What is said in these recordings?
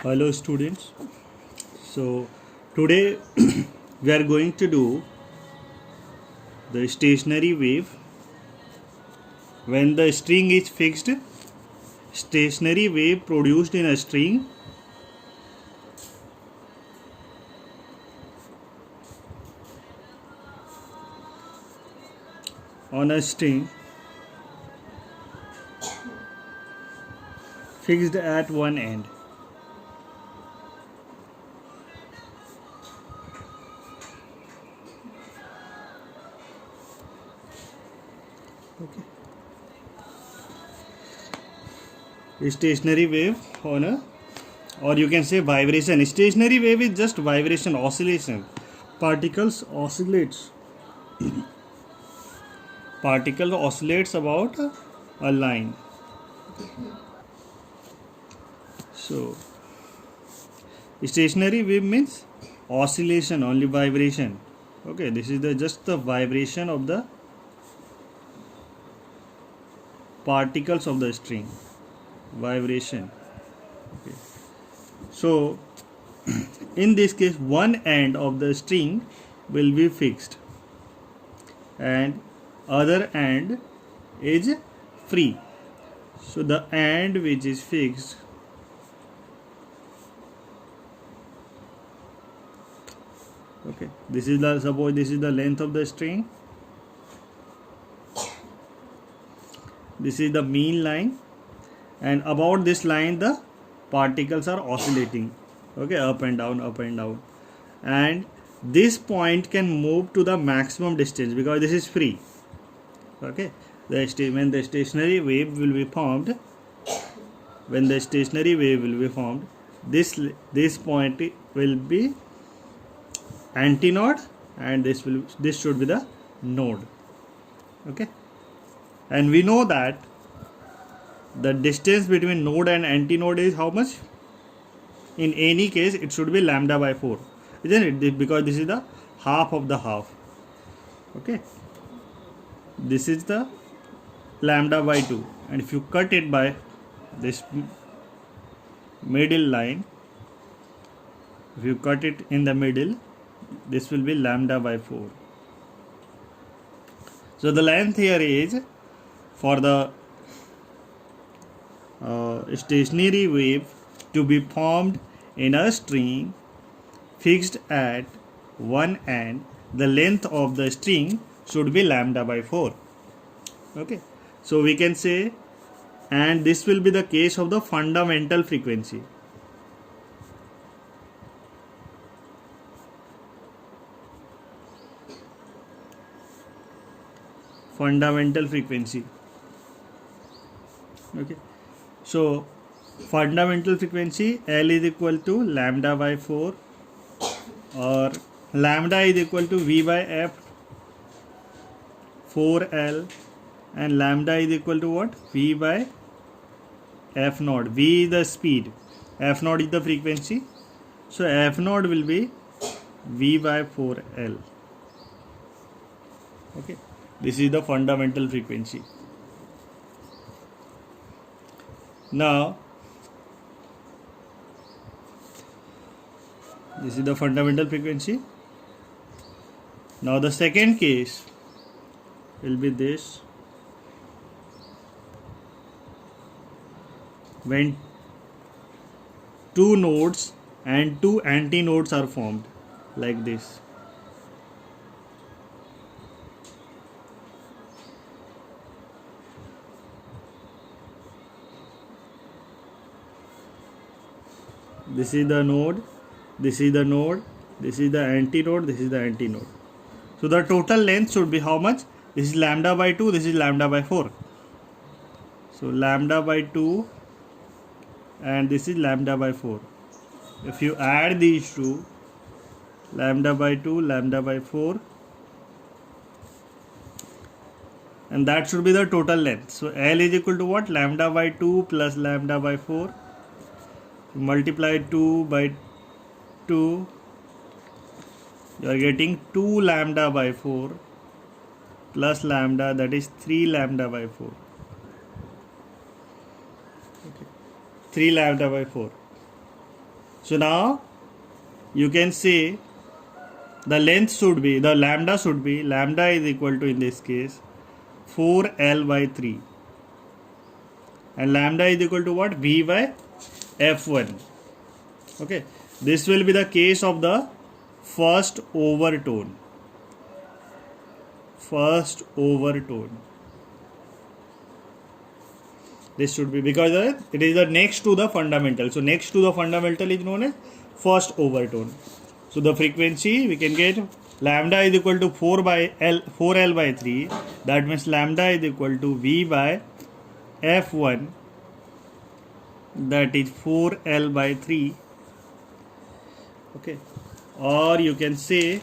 Hello students. So today we are going to do the stationary wave. When the string is fixed, stationary wave produced in a string on a string fixed at one end. Okay. Stationary wave on a, or you can say vibration. Stationary wave is just vibration, oscillation. Particles oscillates. Particle oscillates about a line. So stationary wave means oscillation, only vibration. Okay, this is the just the vibration of the particles of the string. Vibration. Okay. So in this case, one end of the string will be fixed and other end is free. So the end which is fixed, okay, this is the, suppose this is the length of the string, this is the mean line, and about this line the particles are oscillating, okay, up and down, and this point can move to the maximum distance because this is free. Okay, when the stationary wave will be formed, this point will be antinode and this should be the node. Okay, and we know that the distance between node and antinode is how much? In any case it should be lambda by 4, isn't it? Because this is the half of the half. Okay, this is the lambda by 2, and if you cut it by this middle line, if you cut it in the middle, this will be lambda by 4. So the length here is for the stationary wave to be formed in a string fixed at one end, the length of the string should be lambda by 4. Okay, so we can say, and this will be the case of the fundamental frequency. Fundamental frequency. Okay, so fundamental frequency L is equal to lambda by 4, or lambda is equal to V by F 4L, and lambda is equal to what? V by F naught. V is the speed, F naught is the frequency, so F naught will be V by 4L. Okay, this is the fundamental frequency. Now this is the fundamental frequency. Now the second case will be this, when two nodes and two antinodes are formed like this. This is the node, this is the node, this is the antinode, this is the antinode. So the total length should be how much? This is lambda by 2, this is lambda by 4. So lambda by 2 and this is lambda by 4. If you add these two, lambda by 2, lambda by 4, and that should be the total length. So L is equal to what? Lambda by 2 plus lambda by 4. Multiply 2 by 2, you are getting 2 lambda by 4 plus lambda, that is 3 lambda by 4. Okay. 3 lambda by 4. So now you can say the length should be, the lambda should be, lambda is equal to, in this case, 4L by 3. And lambda is equal to what? V by F1. Okay. This will be the case of the first overtone. First overtone. This should be, because it is the next to the fundamental. So next to the fundamental is known as first overtone. So the frequency we can get lambda is equal to 4L by 3. That means lambda is equal to V by F1. That is 4L by 3. Okay. Or you can say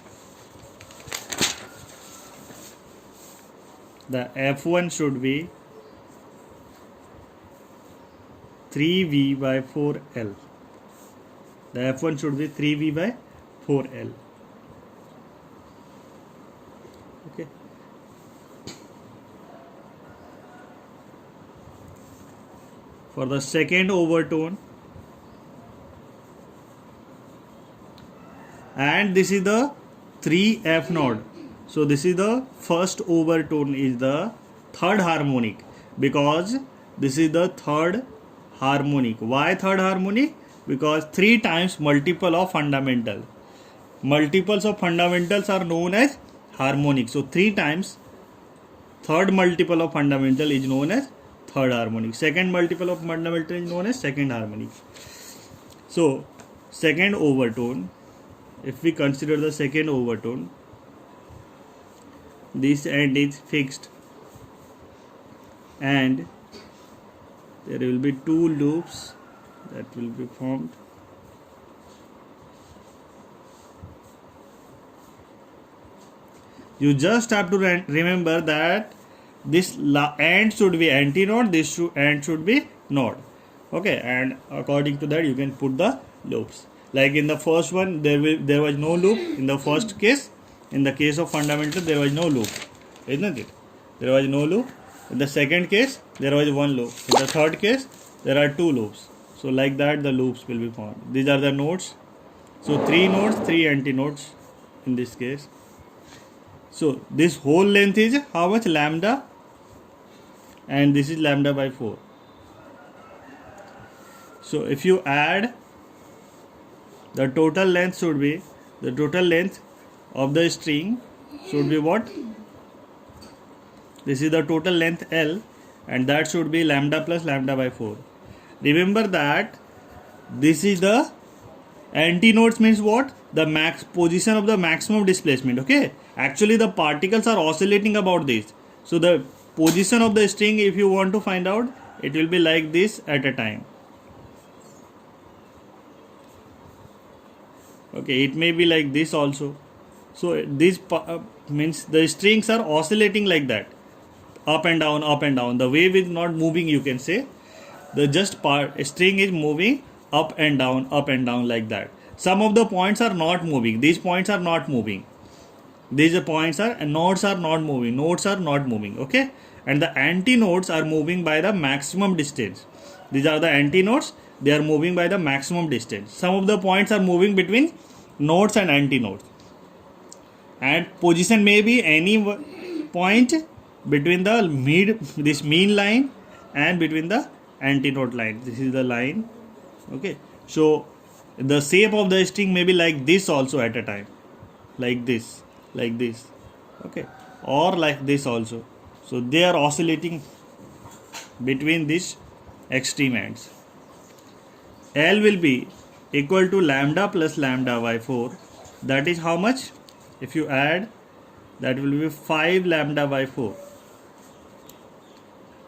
the F1 should be 3V by 4L. The F1 should be 3V by 4L. Okay. For the second overtone, and this is the 3F node. So this is the first overtone, is the third harmonic, because this is the third harmonic. Why third harmonic? Because 3 times multiple of fundamental. Multiples of fundamentals are known as harmonic. So 3 times third multiple of fundamental is known as third harmonic. Second multiple of fundamental is known as second harmonic. So second overtone, if we consider the second overtone, this end is fixed and there will be 2 loops that will be formed. You just have to remember that this end should be antinode, this end should be node. Okay, and according to that you can put the loops. Like in the first one there was no loop in the first case. In the case of fundamental there was no loop, isn't it? There was no loop. In the second case there was 1 loop. In the third case there are 2 loops. So like that the loops will be formed. These are the nodes. So 3 nodes, 3 antinodes in this case. So this whole length is how much? Lambda, and this is lambda by 4. So if you add, the total length should be, the total length of the string should be what? This is the total length L, and that should be lambda plus lambda by 4. Remember that this is the antinodes, means what? The max position of the maximum displacement. Okay, actually the particles are oscillating about this. So the position of the string, if you want to find out, it will be like this at a time. Okay, it may be like this also. So this means the strings are oscillating like that, up and down, up and down. The wave is not moving, you can say. The just string is moving up and down like that. Some of the points are not moving. These points are not moving. These points are, and nodes are not moving. Nodes are not moving. Okay, and the antinodes are moving by the maximum distance. These are the antinodes. They are moving by the maximum distance. Some of the points are moving between nodes and antinodes, and position may be any point between the this mean line and between the antinode line. This is the line. Okay, so the shape of the string may be like this also at a time, like this, okay, or like this also. So they are oscillating between these extreme ends. L will be equal to lambda plus lambda by 4. That is how much? If you add, that will be 5 lambda by 4.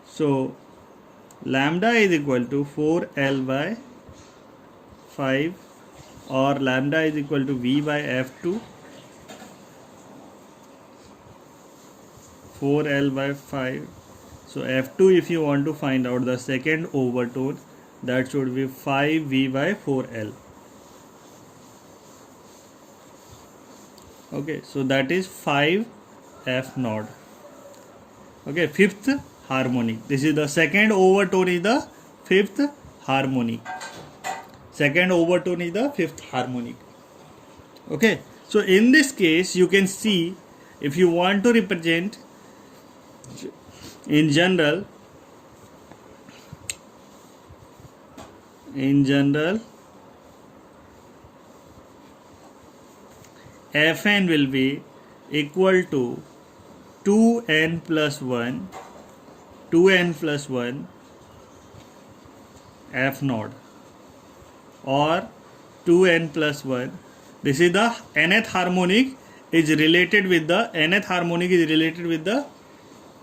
So lambda is equal to 4L by 5, or lambda is equal to V by F2, 4L by 5. So F2, if you want to find out the second overtone, that should be 5V by 4L. Okay, so that is 5F node. Okay, fifth harmonic. This is the second overtone, is the fifth harmonic. Second overtone is the fifth harmonic. Okay, so in this case you can see, if you want to represent in general Fn will be equal to 2n plus 1 F naught, or 2n plus 1. This is the nth harmonic is related with the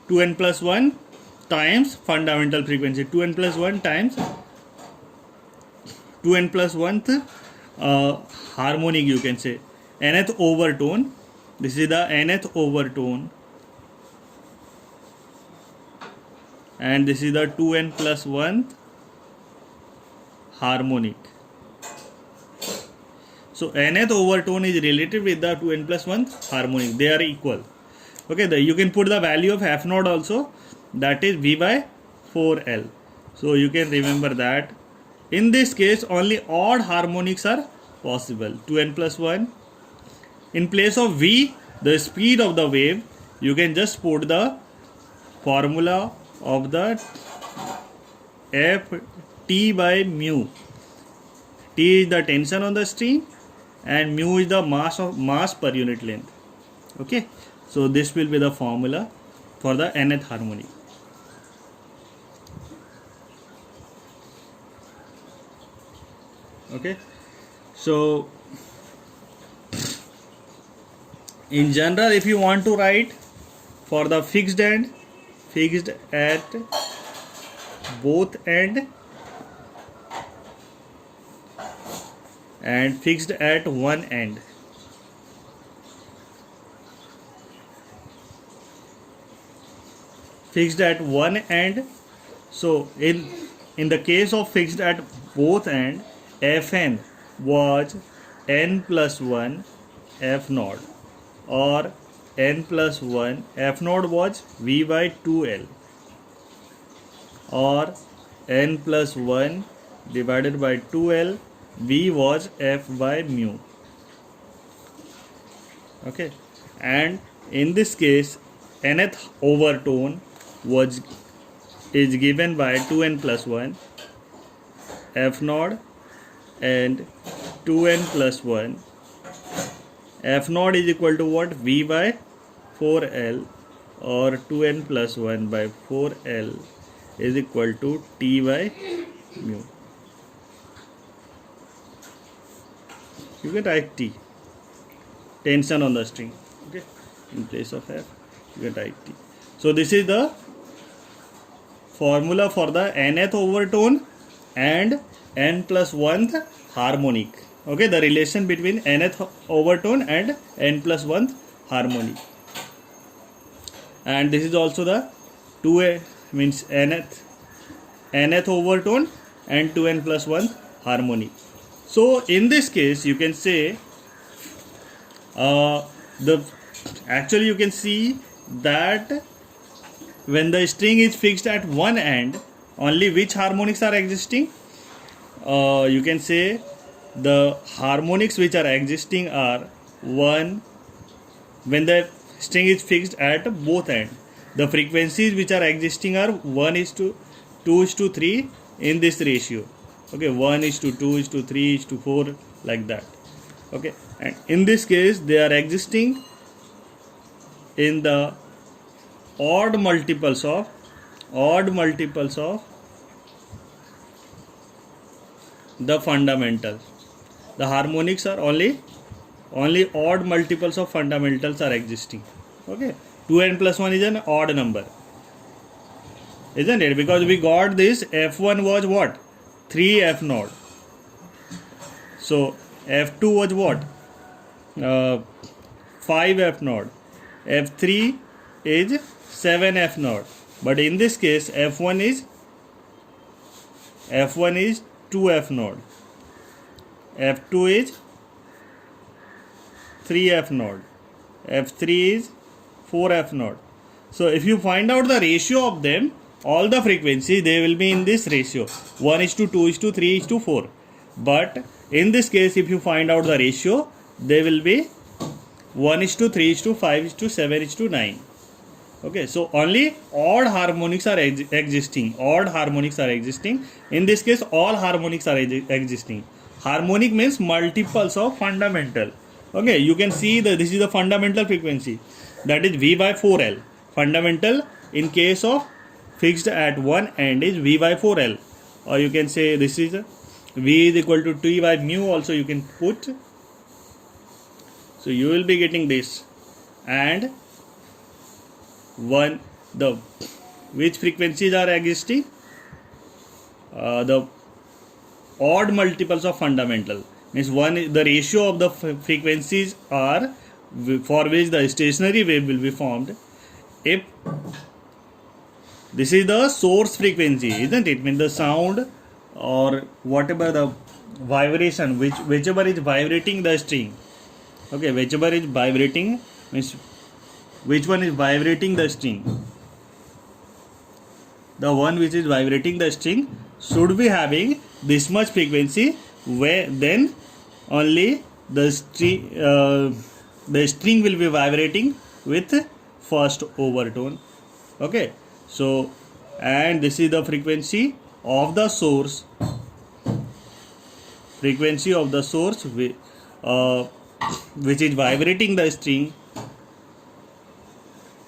2n plus 1 times fundamental frequency. 2n plus 1 times 2n plus 1th harmonic, you can say nth overtone. This is the nth overtone, and this is the 2n plus 1th harmonic. So nth overtone is related with the 2n plus 1th harmonic. They are equal. Okay, you can put the value of F naught also, that is V by 4L. So you can remember that in this case only odd harmonics are possible. 2n plus 1. In place of V, the speed of the wave, you can just put the formula of the F T by mu. T is the tension on the string and mu is the mass per unit length. Okay, so this will be the formula for the nth harmonic. Okay, so in general, if you want to write for the fixed at both end and fixed at one end, so in the case of fixed at both end, Fn was n plus 1 F naught, or n plus 1 F naught was V by 2L, or n plus 1 divided by 2L, V was F by mu. Okay, and in this case nth overtone is given by 2n plus 1 F naught and 2n plus 1. F naught is equal to what? V by 4L, or 2n plus 1 by 4L is equal to T by mu. You can write T, tension on the string. Okay, in place of F you can write T. So this is the formula for the nth overtone and n plus 1th harmonic. Okay, the relation between nth overtone and n plus 1th harmonic. And this is also the 2a means nth overtone and 2n plus 1 harmonic. So in this case you can say actually you can see that when the string is fixed at one end, only which harmonics are existing? You can say the harmonics which are existing are 1 when the string is fixed at both ends. The frequencies which are existing are 1:2:3 in this ratio. Okay, 1:2:3:4 like that. Okay, and in this case they are existing in the odd multiples of the fundamentals. The harmonics are only odd multiples of fundamentals are existing. Okay, 2n plus 1 is an odd number, isn't it? Because we got this F1 was what? 3 F naught. So F2 was what? 5 F naught. F3 is 7 F naught. But in this case F1 is 2 F naught. F2 is 3 F naught. F3 is 4 F naught. So if you find out the ratio of them, all the frequencies, they will be in this ratio 1:2:3:4. But in this case, if you find out the ratio, they will be 1:3:5:7:9. Okay, so only odd harmonics are existing. Odd harmonics are existing. In this case, all harmonics are existing. Harmonic means multiples of fundamental. Okay, you can see that this is the fundamental frequency, that is V by 4L. Fundamental in case of fixed at one end is V by 4L, or you can say this is V is equal to T by mu also you can put. So you will be getting this, and the which frequencies are existing, the odd multiples of fundamental means one, the ratio of the frequencies are for which the stationary wave will be formed. If this is the source frequency, isn't it? Means the sound or whatever the vibration, whichever is vibrating the string. Okay, whichever is vibrating means which one is vibrating the string. The one which is vibrating the string should be having this much frequency, where then only the string will be vibrating with first overtone. Okay, so and this is the frequency of the source. Frequency of the source which is vibrating the string.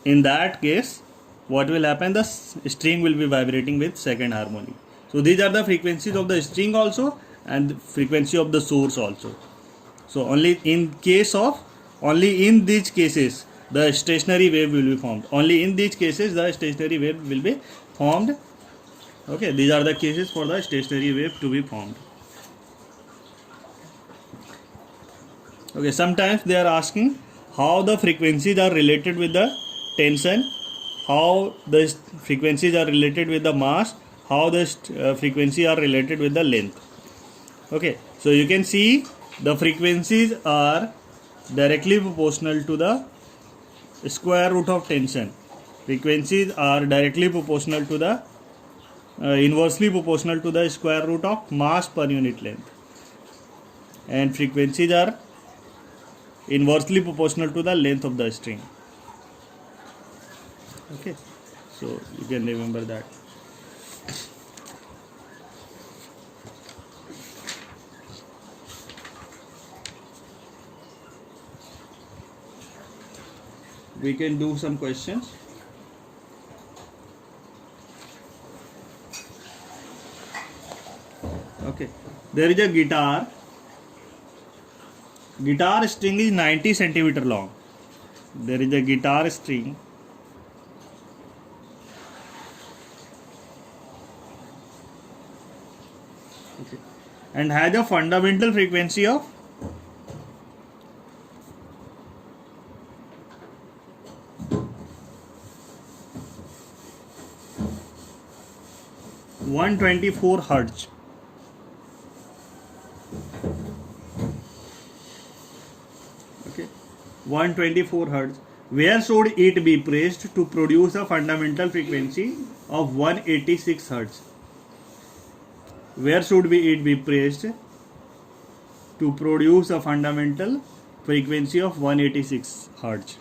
In that case, what will happen? The string will be vibrating with second harmonic. So these are the frequencies of the string also, and the frequency of the source also. So only in these cases the stationary wave will be formed. Only in these cases the stationary wave will be formed. Okay, these are the cases for the stationary wave to be formed. Okay, sometimes they are asking how the frequencies are related with the tension, how the frequencies are related with the mass, how the frequencies are related with the length. Okay, so you can see the frequencies are directly proportional to the square root of tension. Frequencies are directly proportional to the inversely proportional to the square root of mass per unit length, and frequencies are inversely proportional to the length of the string. Okay, so you can remember that. We can do some questions. Okay, there is a guitar string is 90 centimeter long. There is a guitar string and has a fundamental frequency of 124 hertz. Okay, 124 hertz. Where should it be placed to produce a fundamental frequency of 186 hertz? Where should it be placed to produce a fundamental frequency of 186 hertz?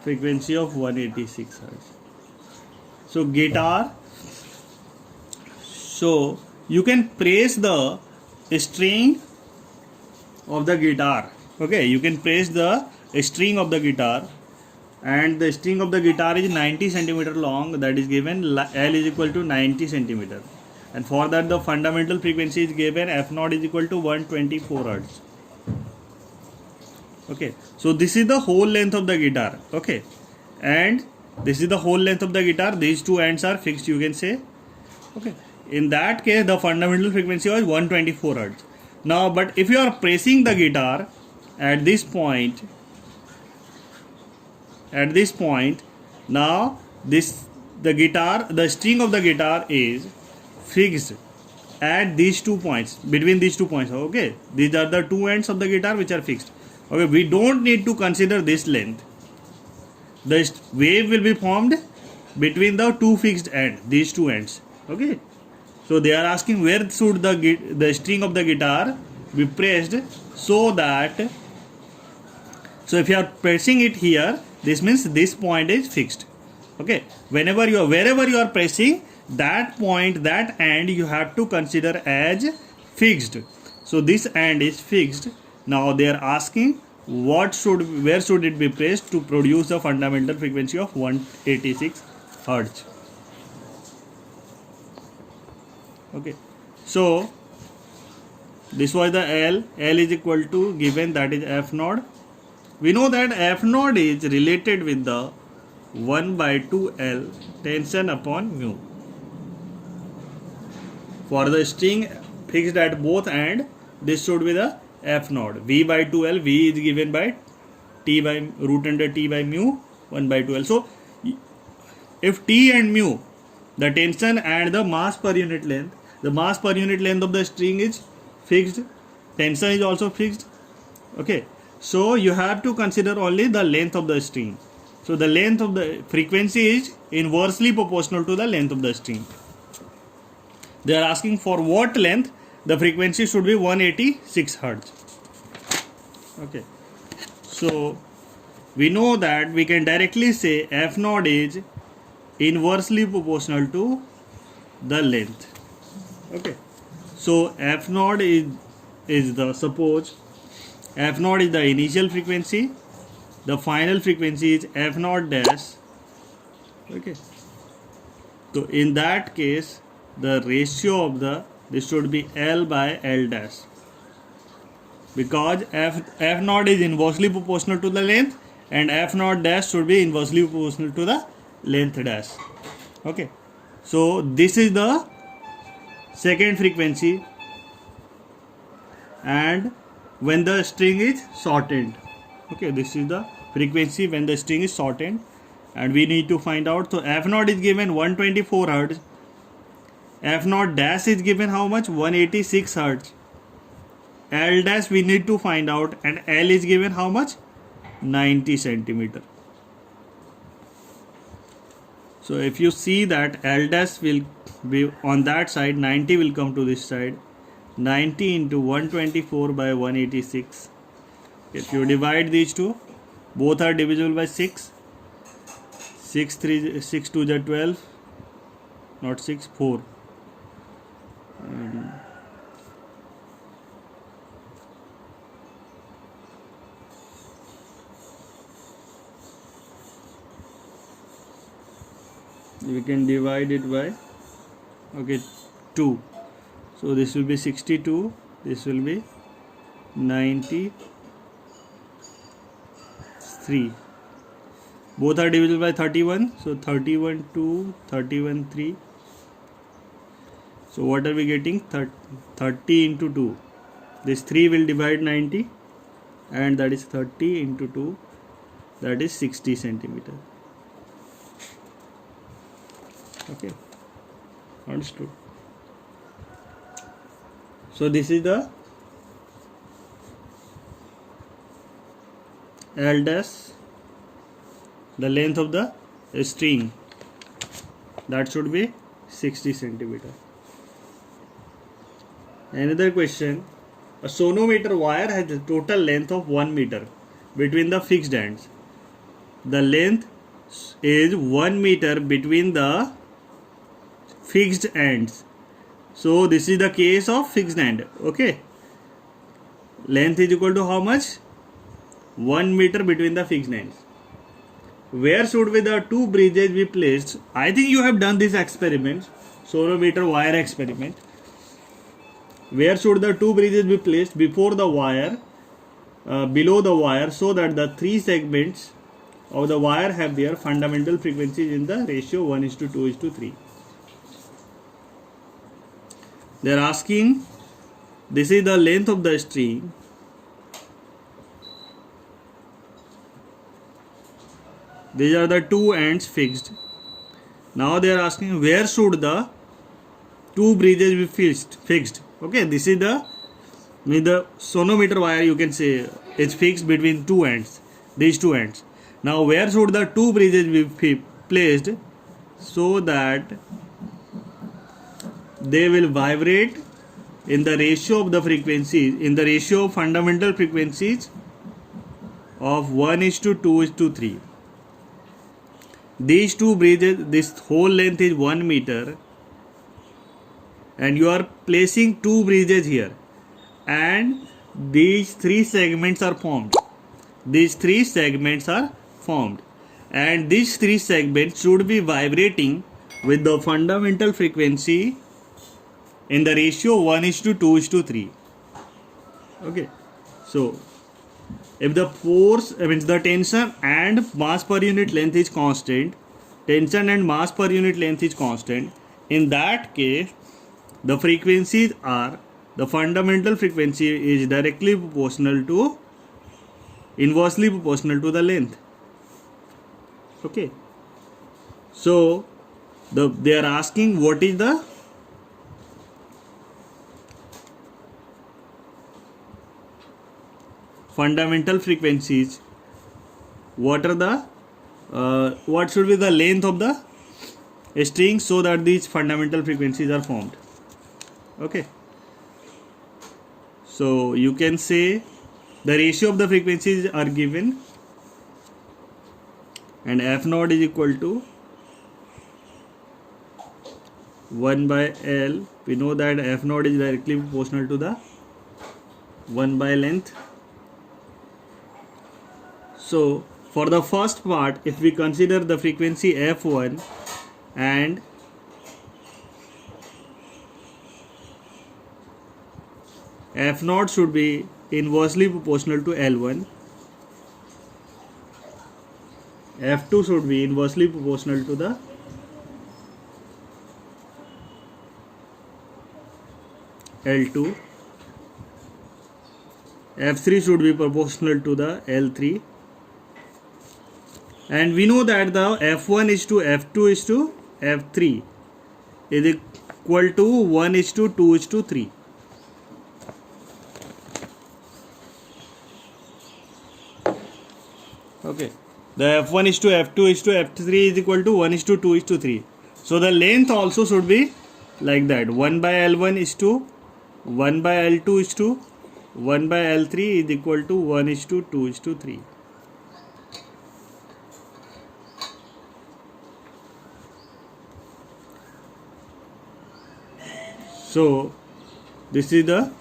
Frequency of 186 hertz. So guitar, so you can press the string of the guitar. Okay, you can press the string of the guitar, and the string of the guitar is 90 centimeter long. That is given L is equal to 90 centimeter, and for that the fundamental frequency is given F0 is equal to 124 hertz. Okay, so this is the whole length of the guitar. Okay, and This is the whole length of the guitar. These two ends are fixed, you can say. Okay. In that case, the fundamental frequency was 124 Hz. Now, but if you are pressing the guitar at this point, now the string of the guitar is fixed at these 2 points, between these 2 points. Okay, these are the two ends of the guitar which are fixed. Okay, we don't need to consider this length. The wave will be formed between the two fixed ends, these two ends. Okay, so they are asking where should the string of the guitar be pressed, so if you are pressing it here, this means this point is fixed. Okay, wherever you are pressing that point, that end you have to consider as fixed. So this end is fixed. Now they are asking where should it be pressed to produce the fundamental frequency of 186 Hz. Okay, so this was the L is equal to given, that is F naught. We know that F naught is related with the 1 by 2L tension upon mu. For the string fixed at both ends, this should be the F naught. V by 2L, V is given by T by root under T by mu 1 by 2L. So if T and mu, the tension and the mass per unit length, the mass per unit length of the string is fixed, tension is also fixed. Okay, so you have to consider only the length of the string. So the length of the frequency is inversely proportional to the length of the string. They are asking for what length the frequency should be 186 Hz. Okay, so we know that we can directly say F naught is inversely proportional to the length. Okay, so F naught is the, suppose F naught is the initial frequency, the final frequency is F naught dash. Okay, so in that case the ratio of this should be L by L dash, because F naught is inversely proportional to the length and F naught dash should be inversely proportional to the length dash. Okay, so this is the second frequency, and when the string is shortened. Okay, this is the frequency when the string is shortened, and we need to find out. So F naught is given 124 Hz, F naught dash is given how much? 186 Hz. L dash we need to find out, and L is given how much? 90 centimeter. So if you see that L dash will be on that side, 90 will come to this side. 90 into 124 by 186. If you divide these two, both are divisible by 6. 6 2 is 12, not 6, 4. We can divide it by 2. So this will be 62, this will be 93. Both are divisible by 31, so 31 2, 31 3. So what are we getting? 30 into 2. This 3 will divide 90, and that is 30 into 2, that is 60 centimeter. Okay, understood. So this is the L dash, the length of the string, that should be 60 centimeter. Another question: a sonometer wire has a total length of 1 meter between the fixed ends. The length is 1 meter between the fixed ends. So this is the case of fixed end. Okay, length is equal to how much? 1 meter between the fixed ends. Where should be the two bridges be placed? I think you have done this experiment, sonometer wire experiment. Where should the two bridges be placed? Before the wire, below the wire, so that the three segments of the wire have their fundamental frequencies in the ratio 1:2:3. They are asking, this is the length of the string. These are the two ends fixed. Now they are asking, where should the two bridges be fixed. Okay, this is the sonometer wire, you can say, is fixed between two ends, these two ends. Now where should the two bridges be placed so that they will vibrate in the ratio of the frequencies, in the ratio of fundamental frequencies of 1:2:3. These two bridges, this whole length is 1 meter, and you are placing two bridges here, and these three segments are formed. These three segments are formed, and these three segments should be vibrating with the fundamental frequency in the ratio 1:2:3. Okay, so if the force, means the tension and mass per unit length is constant, tension and mass per unit length is constant, in that case the frequencies are, the fundamental frequency is directly proportional to, inversely proportional to the length. Okay, so they are asking what is the fundamental frequencies, what are the what should be the length of the string so that these fundamental frequencies are formed. Okay, so you can say the ratio of the frequencies are given, and f naught is equal to 1 by L. We know that f naught is directly proportional to the 1 by length. So for the first part, if we consider the frequency f1 and f naught should be inversely proportional to L1, f2 should be inversely proportional to the L2, f3 should be proportional to the L3, and we know that the f1 is to f2 is to f3 is equal to 1:2:3. Okay, the f1 is to f2 is to f3 is equal to 1:2:3. So the length also should be like that, 1 by L1 is to 1 by L2 is to 1 by L3 is equal to 1:2:3. So this is the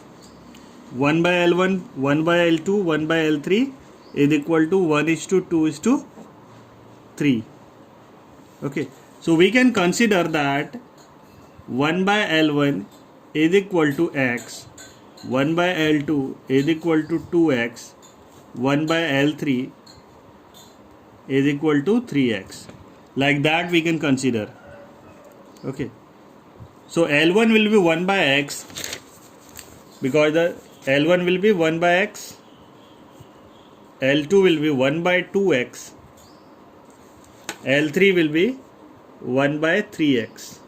1 by L1, 1 by L2, 1 by L3 is equal to 1:2:3. Okay, so we can consider that 1 by L1 is equal to x, 1 by L2 is equal to 2x, 1 by L3 is equal to 3x. Like that we can consider. Okay, so L1 will be 1 by x, because the L1 will be 1 by x, L2 will be 1 by 2x, L3 will be 1 by 3x,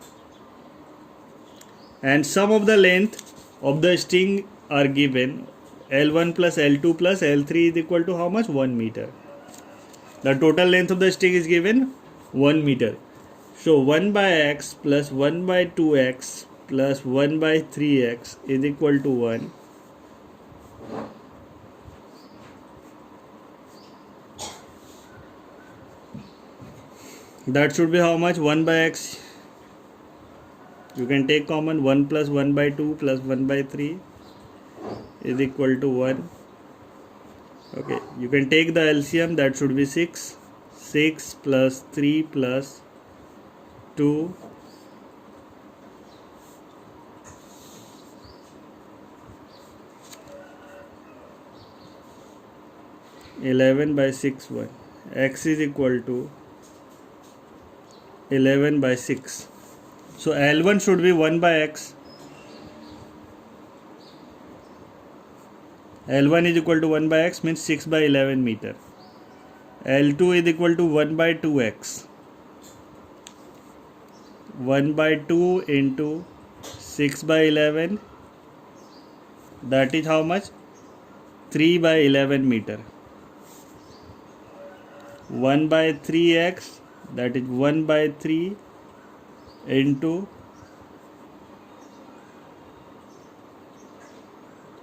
and sum of the length of the string are given, L1 plus L2 plus L3 is equal to how much? 1 meter. The total length of the string is given 1 meter. So 1 by x plus 1 by 2x plus 1 by 3x is equal to 1. That should be how much? 1 by x. You can take common, 1 plus 1 by 2 plus 1 by 3 is equal to 1. Okay, you can take the LCM, that should be 6. 6 plus 3 plus 2 11 by 6 1, x is equal to 11 by 6. So L1 should be 1 by x. L1 is equal to 1 by x means 6 by 11 meter. L2 is equal to 1 by 2x. 1 by 2 into 6 by 11, that is how much? 3 by 11 meter. 1 by 3x, that is 1 by 3 into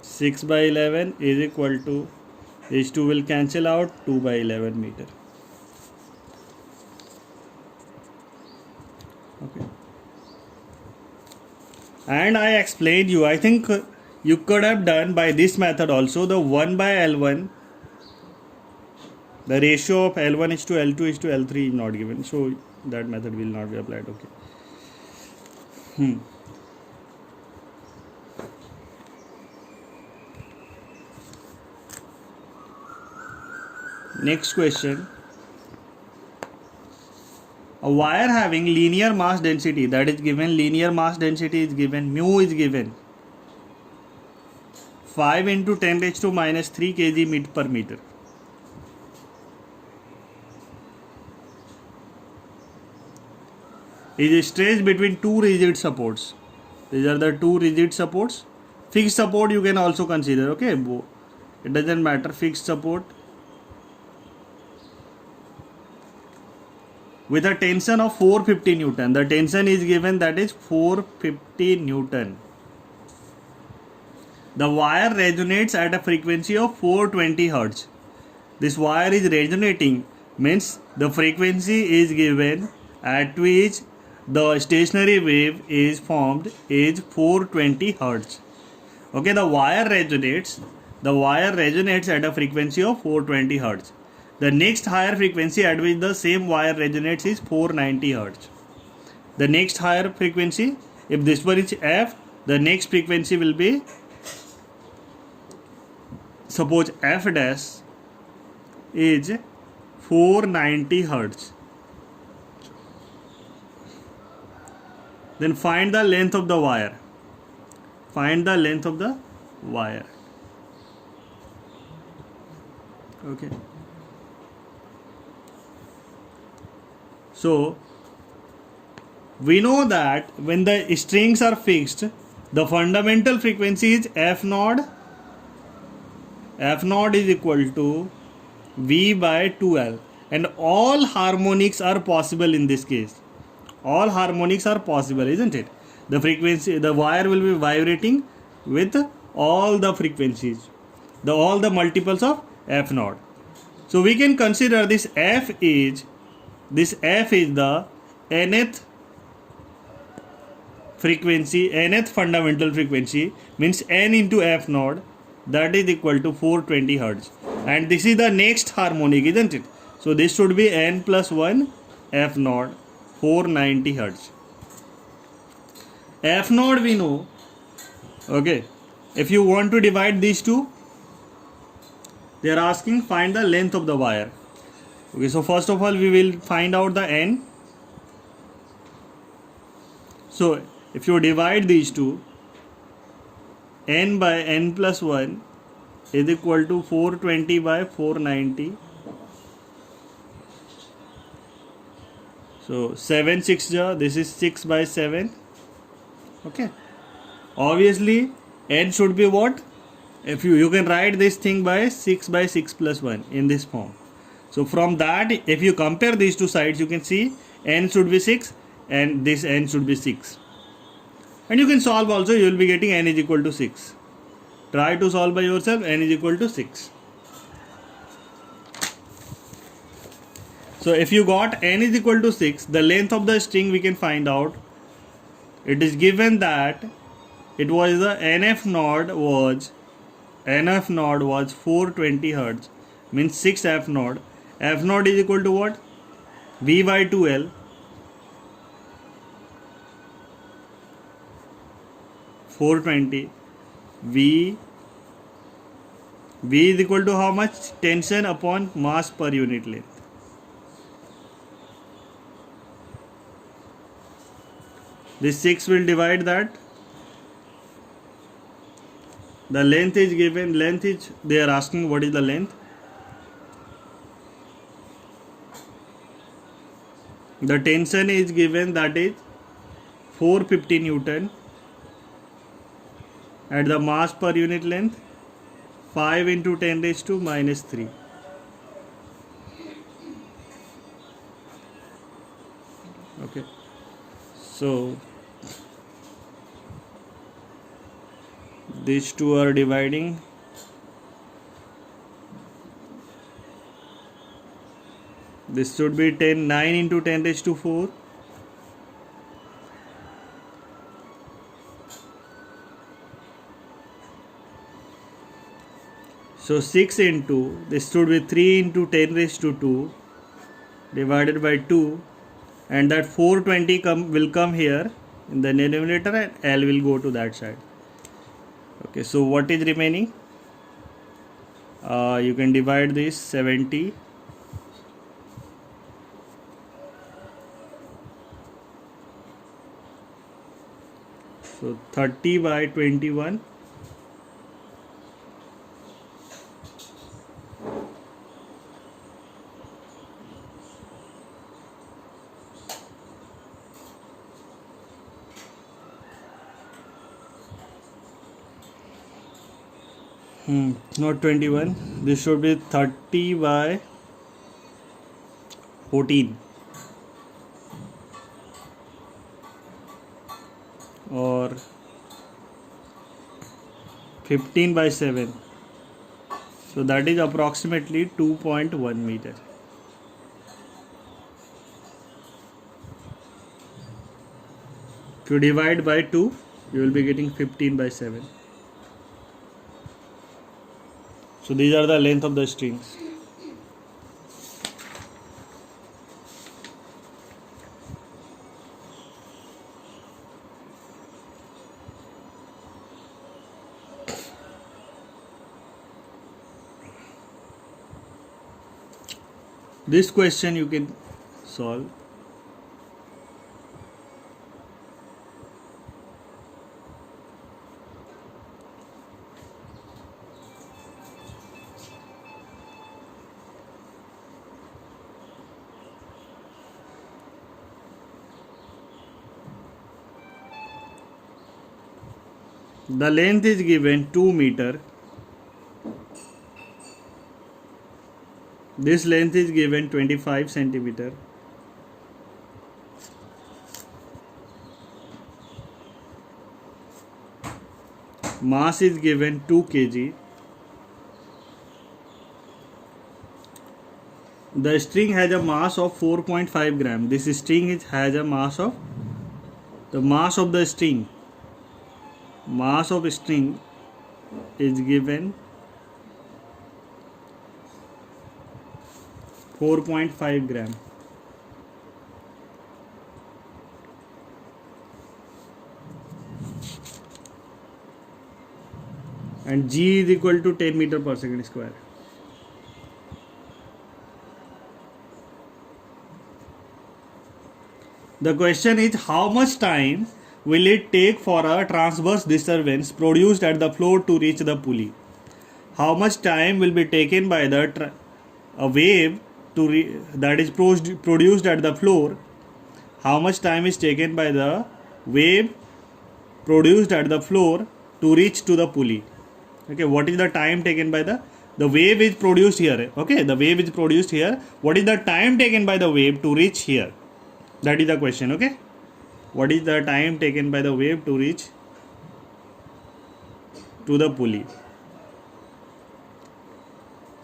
6 by 11 is equal to, these two will cancel out, 2 by 11 meter. Okay. And I explained you, I think you could have done by this method also, the 1 by L1, the ratio of L1 is to L2 is to L3 is not given, so that method will not be applied. Okay. Next question. A wire having linear mass density, that is given, linear mass density is given, mu is given 5 into 10 raised to minus 3 kg per meter. Is stretched between two rigid supports. These are the two rigid supports. Fixed support you can also consider, okay? It doesn't matter, fixed support. With a tension of 450 Newton. The tension is given, that is 450 Newton. The wire resonates at a frequency of 420 Hz. This wire is resonating, means the frequency is given at which the stationary wave is formed is 420 Hz. Okay, the wire resonates at a frequency of 420 Hz. The next higher frequency at which the same wire resonates is 490 Hz. The next higher frequency, if this one is F, the next frequency will be, suppose F dash is 490 Hz. Then find the length of the wire. Find the length of the wire. Okay. So, we know that when the strings are fixed, the fundamental frequency is F naught. F naught is equal to V by 2L. And all harmonics are possible in this case. All harmonics are possible, isn't it? The frequency, the wire will be vibrating with all the frequencies, all the multiples of F naught. So we can consider this F is the nth frequency, nth fundamental frequency, means n into F naught, that is equal to 420 Hz. And this is the next harmonic, isn't it? So this should be n plus 1 F naught, 490 Hz. F naught we know. Okay. If you want to divide these two, they are asking find the length of the wire. Okay, so first of all we will find out the n. So if you divide these two, n by n plus 1 is equal to 420 by 490. So 7 6 ja, this is 6 by 7. Okay. Obviously n should be what? If you can write this thing by 6 by 6 plus 1 in this form. So from that, if you compare these two sides, you can see n should be 6 and this n should be 6. And you can solve also, you will be getting n is equal to 6. Try to solve by yourself, n is equal to 6. So if you got n is equal to 6, the length of the string we can find out. It is given that it was the NF node was 420 Hz, means 6 F node. F node is equal to what? V by 2L. 420. V is equal to how much? Tension upon mass per unit length. This 6 will divide that. The length is given. Length is, they are asking what is the length. The tension is given, that is 450 Newton. At the mass per unit length, 5 into 10 raised to minus 3. Okay, so these two are dividing. This should be 9 into 10 raised to 4. So 6 into, this should be 3 into 10 raised to 2 divided by 2, and that 420 will come here in the denominator and L will go to that side. Okay, so what is remaining? You can divide this 70. So 30 by 21. Not 21. This should be 30 by 14. Or 15 by 7. So that is approximately 2.1 meter. If you divide by 2, you will be getting 15 by 7. So these are the length of the strings. This question you can solve. The length is given 2 meter. This length is given 25 centimeter. Mass is given 2 kg. The string has a mass of 4.5 gram. This string has a mass of, the mass of the string, mass of string is given 4.5 gram. And G is equal to 10 meter per second square. The question is, how much time will it take for a transverse disturbance produced at the floor to reach the pulley? How much time will be taken by the a wave that is produced at the floor? How much time is taken by the wave produced at the floor to reach to the pulley? Okay, what is the time taken by the wave is produced here? Okay, the wave is produced here. What is the time taken by the wave to reach here? That is the question. Okay, what is the time taken by the wave to reach to the pulley?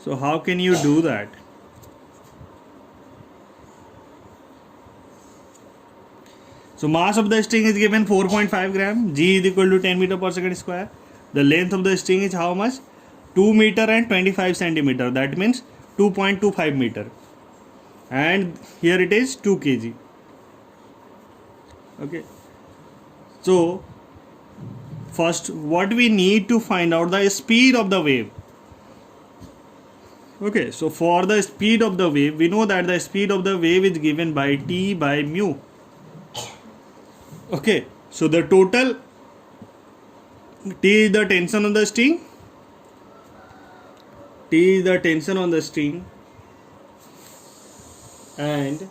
So how can you do that? So mass of the string is given 4.5 gram. G is equal to 10 meter per second square. The length of the string is how much? 2 meter and 25 centimeter. That means 2.25 meter. And here it is 2 kg. Okay. So first, what we need to find out the speed of the wave. Okay. So for the speed of the wave, we know that the speed of the wave is given by T by mu. Okay, so the total T is the tension on the string. T is the tension on the string, and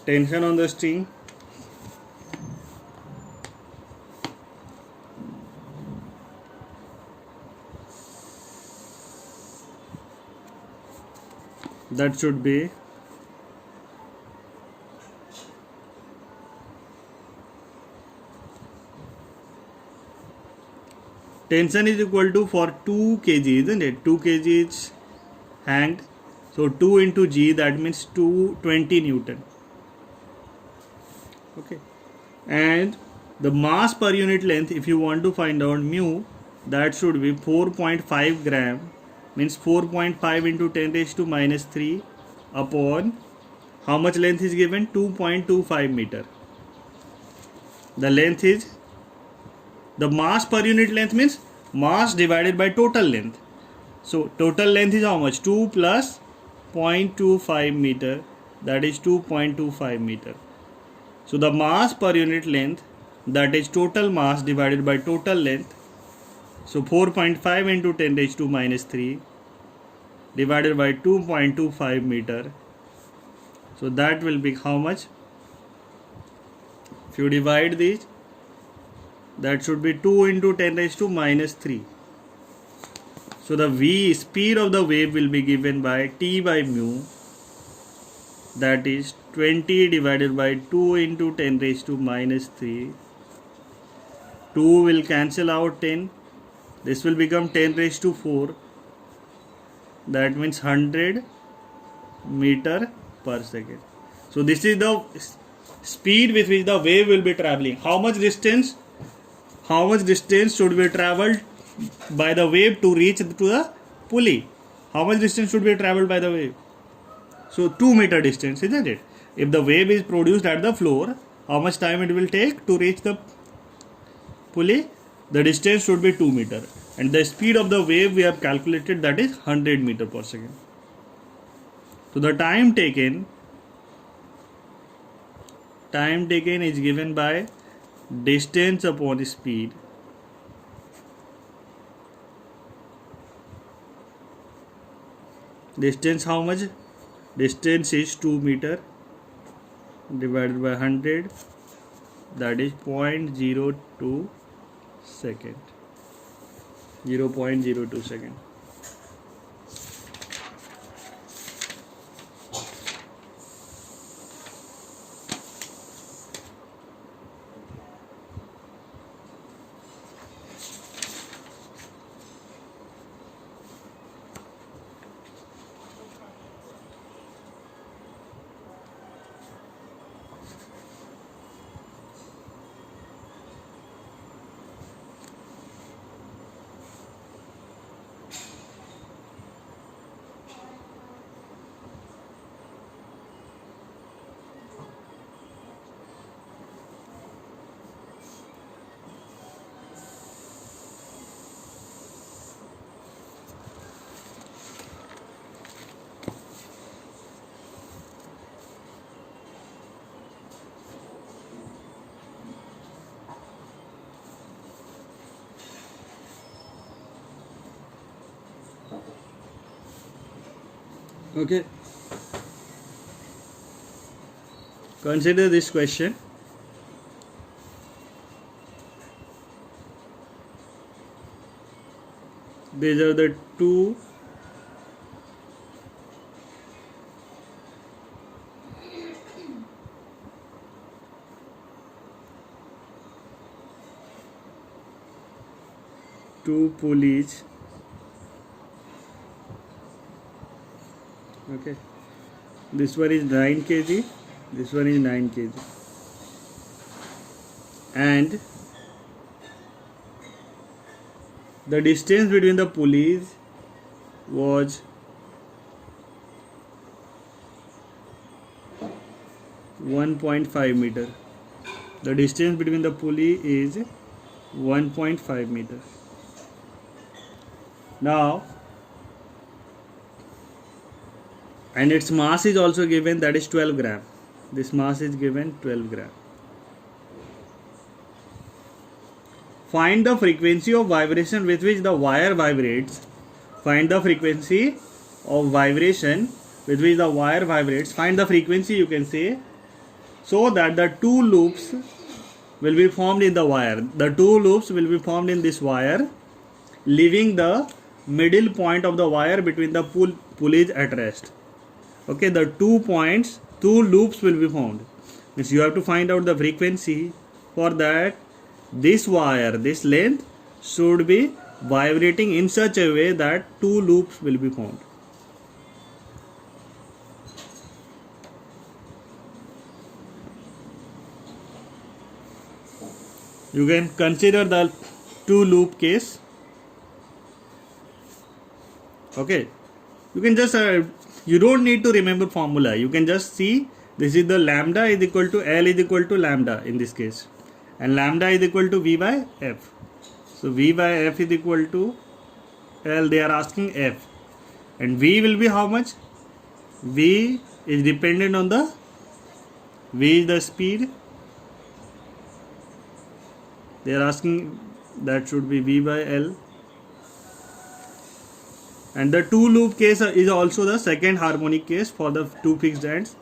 tension on the string that should be tension is equal to, for 2 kg, isn't it? 2 kg is hanged, so 2 into G, that means 220 Newton. Okay, and the mass per unit length, if you want to find out mu, that should be 4.5 gram, means 4.5 into 10 raised to minus 3 upon how much length is given? 2.25 meter. The length is, the mass per unit length means mass divided by total length. So total length is how much? 2 plus 0.25 meter, that is 2.25 meter. So the mass per unit length, that is total mass divided by total length. So 4.5 into 10 raised to minus 3 divided by 2.25 meter. So that will be how much? If you divide these, that should be 2 into 10 raised to minus 3. So the v, speed of the wave, will be given by T by mu, that is 20 divided by 2 into 10 raised to minus 3. 2 will cancel out 10. This will become 10 raised to 4. That means 100 meter per second. So this is the speed with which the wave will be traveling. How much distance should be traveled by the wave to reach to the pulley? How much distance should be traveled by the wave? So 2 meter distance, isn't it? If the wave is produced at the floor, how much time it will take to reach the pulley? The distance should be 2 meter, and the speed of the wave we have calculated, that is 100 meter per second. So the time taken is given by distance upon speed. Distance how much? Distance is 2 meter divided by 100, that is 0.02 second. 0.02 second. Okay. Consider this question. These are the two pulleys. Okay, this one is 9 kg, this one is 9 kg, and the distance between the pulleys was 1.5 meter. The distance between the pulley is 1.5 meter. Now, and its mass is also given, that is 12 gram. This mass is given 12 gram. Find the frequency of vibration with which the wire vibrates. Find the frequency of vibration with which the wire vibrates. Find the frequency, you can say, so that the two loops will be formed in the wire. The two loops will be formed in this wire, leaving the middle point of the wire between the pulleys at rest. Okay, the 2 points, 2 loops will be formed. Means you have to find out the frequency. For that, this wire, this length should be vibrating in such a way that 2 loops will be formed. You can consider the 2 loop case. Okay, you can just you don't need to remember formula. You can just see this is the lambda is equal to L is equal to lambda in this case, and lambda is equal to V by F. So V by F is equal to L. They are asking F, and V will be how much? V is dependent on the V is the speed. They are asking that should be V by L. And the 2 loop case is also the second harmonic case for the 2 fixed ends.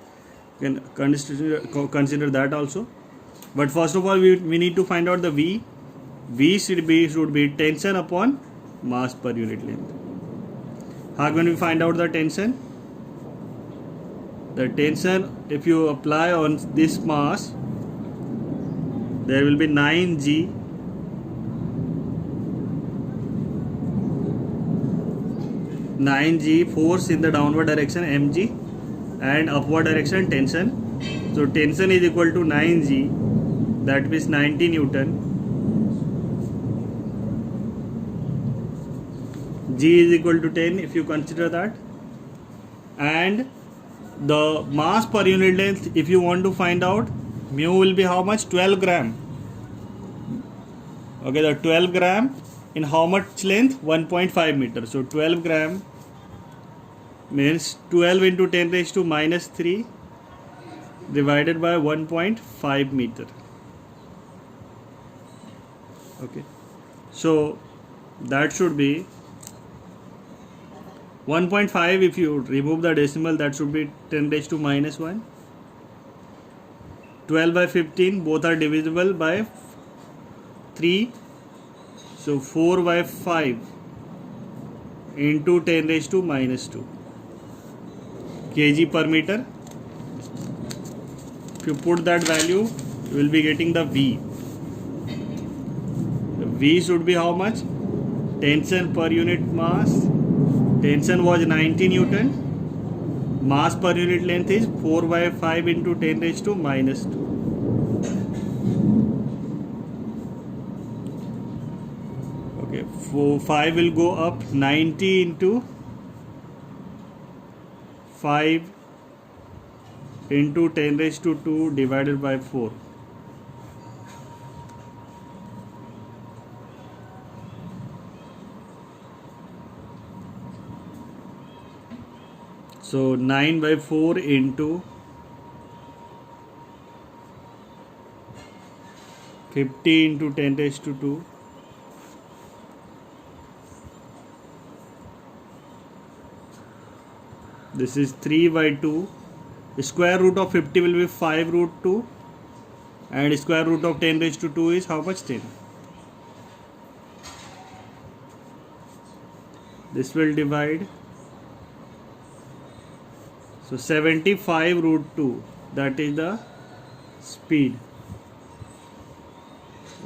You can consider that also. But first of all, we need to find out the V. V should be tension upon mass per unit length. How can we find out the tension? The tension, if you apply on this mass, there will be 9G. 9G force in the downward direction, mg, and upward direction tension. So tension is equal to 9G, that means 90 Newton. G is equal to 10 if you consider that. And the mass per unit length, if you want to find out, mu will be how much? 12 gram. Okay, the 12 gram in how much length? 1.5 meter. So 12 gram means 12 into 10 raised to minus 3 divided by 1.5 meter. Okay, so that should be 1.5. If you remove the decimal, that should be 10 raised to minus 1. 12 by 15, both are divisible by 3. So 4 by 5 into 10 raised to minus 2 kg per meter. If you put that value, you will be getting the V. The V should be how much? Tension per unit mass. Tension was 90 Newton. Mass per unit length is 4 by 5 into 10 raised to minus 2. Okay, 5 will go up. 90 into 5 into 10 raised to 2 divided by 4. So 9 by 4 into 50 into 10 raised to 2. This is 3 by 2. The square root of 50 will be 5 root 2. And square root of 10 raised to 2 is how much? 10. This will divide. So 75 root 2. That is the speed.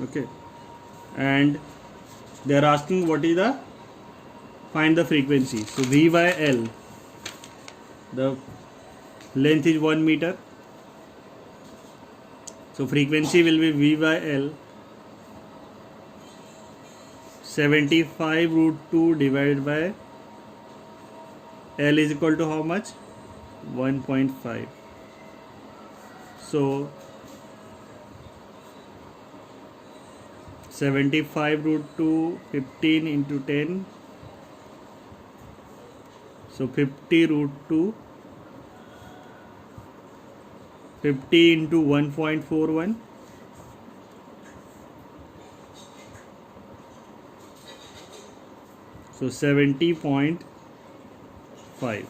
Okay. And they are asking what is the, find the frequency. So V by L. The length is 1 meter. So frequency will be V by L. 75 root 2 divided by L is equal to how much? 1.5. So 75 root 2, 15 into 10. So 50 root 2, 50 into 1.41. So 70.5.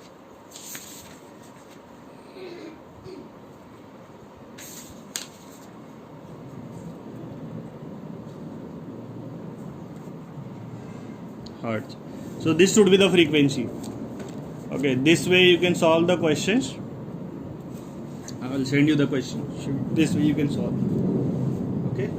Hertz. So this should be the frequency. Okay, this way you can solve the questions. I will send you the question. This way you can solve. Okay.